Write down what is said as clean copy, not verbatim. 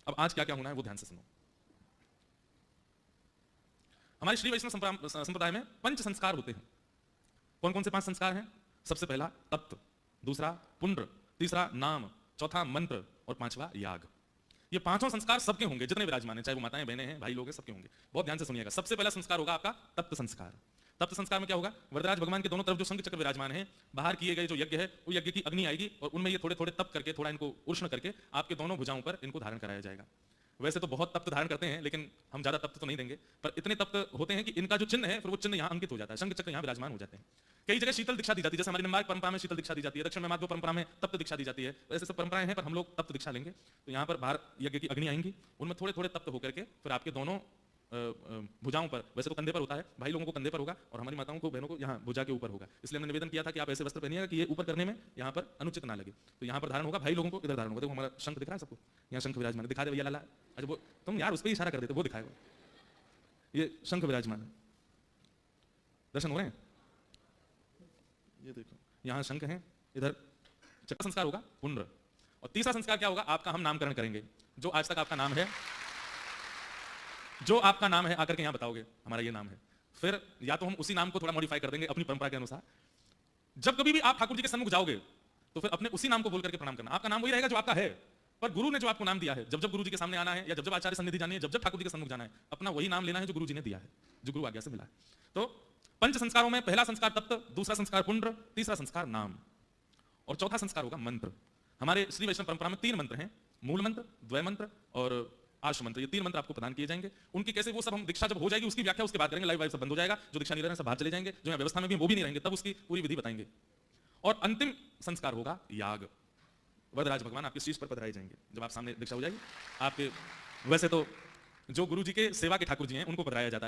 अब आज क्या क्या होना है वो ध्यान से सुनो। हमारे श्री वैष्णव संप्रदाय में 5 संस्कार होते हैं। कौन कौन से 5 संस्कार हैं? सबसे पहला तप्त, दूसरा पुण्य, तीसरा नाम, चौथा मंत्र और 5वां याग। ये 5 संस्कार सबके होंगे, जितने विराजमान हैं, चाहे वो माताएं बहनें हैं, भाई लोग हैं, सबके होंगे। बहुत ध्यान से सुनिएगा। सबसे पहला संस्कार होगा आपका तप्त संस्कार। तप्त संस्कार में क्या होगा? वरदराज भगवान के दोनों तरफ जो शंख चक्र विराजमान है, बाहर किए गए जो यज्ञ है, वो यज्ञ की अग्नि आएगी और उनमें ये थोड़े थोड़े तप करके, थोड़ा इनको उष्ण करके आपके दोनों भुजाओं पर इनको धारण कराया जाएगा। वैसे तो बहुत तप्त धारण करते हैं, लेकिन हम ज्यादा तप्त तो नहीं देंगे, पर इतने तप्त होते हैं कि इनका जो चिन्ह है फिर वो चिन्ह यहाँ अंकित हो जाता है, शंख चक्र यहाँ विराजमान हो जाते हैं। कई जगह शीतल दीक्षा दी जाती है, जैसे हमारी निम्बार्क परंपरा में शीतल दीक्षा दी जाती है, दक्षिण में माध्व परंपरा में तप्त दीक्षा दी जाती है। ऐसे सब परंपराएं हैं, पर हम लोग तप्त दीक्षा लेंगे। तो यहाँ पर बाहर यज्ञ की अग्नि आएंगी, उनमें थोड़े थोड़े तप्त होकर के फिर आपके दोनों भुजाओं पर, वैसे तो कंधे पर होता है, भाई लोगों को कंधे पर होगा और हमारी माताओं को, बहनों को यहाँ भुजा के ऊपर होगा। इसलिए हमने निवेदन किया था कि आप ऐसे वस्त्र पहनिएगा कि ये ऊपर करने में यहाँ पर अनुचित ना लगे। तो यहाँ पर धारण होगा, भाई लोगों को इधर धारण होगा। देखो हमारा शंख दिख रहा है सबको, यहाँ शंख विराजमान दिखा दे भैया लाला। अच्छा वो तुम यार उस पर इशारा कर देते, वो दिखाएगा, ये शंख विराजमान है, दर्शन हो रहे हैं? ये देखो यहाँ शंख है, इधर चक्र संस्कार होगा पुण्य। और तीसरा संस्कार क्या होगा? आपका हम नामकरण करेंगे। जो आज तक आपका नाम है, जो आपका नाम है आकर के यहां बताओगे हमारा ये नाम है, फिर या तो हम उसी नाम को थोड़ा मॉडिफाई कर देंगे अपनी परंपरा के अनुसार। जब कभी भी आप ठाकुर जी के सन्मुख जाओगे तो फिर अपने उसी नाम को बोल करके प्रणाम करना। आपका नाम वही रहेगा जो आपका है, पर गुरु ने जो आपको नाम दिया है, जब जब गुरु जी के सामने आना है या जब जब आचार्य सन्निधि जानी है, जब जब ठाकुर जी के सन्मुख जाना है, अपना वही नाम लेना है जो गुरु जी ने दिया है, जो गुरु आज्ञा से मिला है। तो 5 संस्कारों में पहला संस्कार तप्त, दूसरा संस्कार पुण्य, तीसरा संस्कार नाम और चौथा संस्कार होगा मंत्र। हमारे श्री वैष्णव परंपरा में 3 मंत्र हैं, मूल मंत्र, द्वय मंत्र और आश मंत्र। ये 3 मंत्र आपको प्रदान किए जाएंगे। उनकी कैसे, वो सब हम दीक्षा जब हो जाएगी उसकी व्याख्या उसके बाद करेंगे। लाइव सब बंद हो जाएगा, जो दीक्षा नहीं रहे हैं सब बाहर चले जाएंगे, जो यहाँ व्यवस्था में भी वो भी नहीं रहेंगे, तब उसकी पूरी विधि बताएंगे। और अंतिम संस्कार होगा याग। वरदराज भगवान आपके शीश पर पधराए जाएंगे जब आप सामने दीक्षा हो जाएगी आपके। वैसे तो जो गुरु जी के सेवा के ठाकुर जी हैं उनको पधराया जाता है।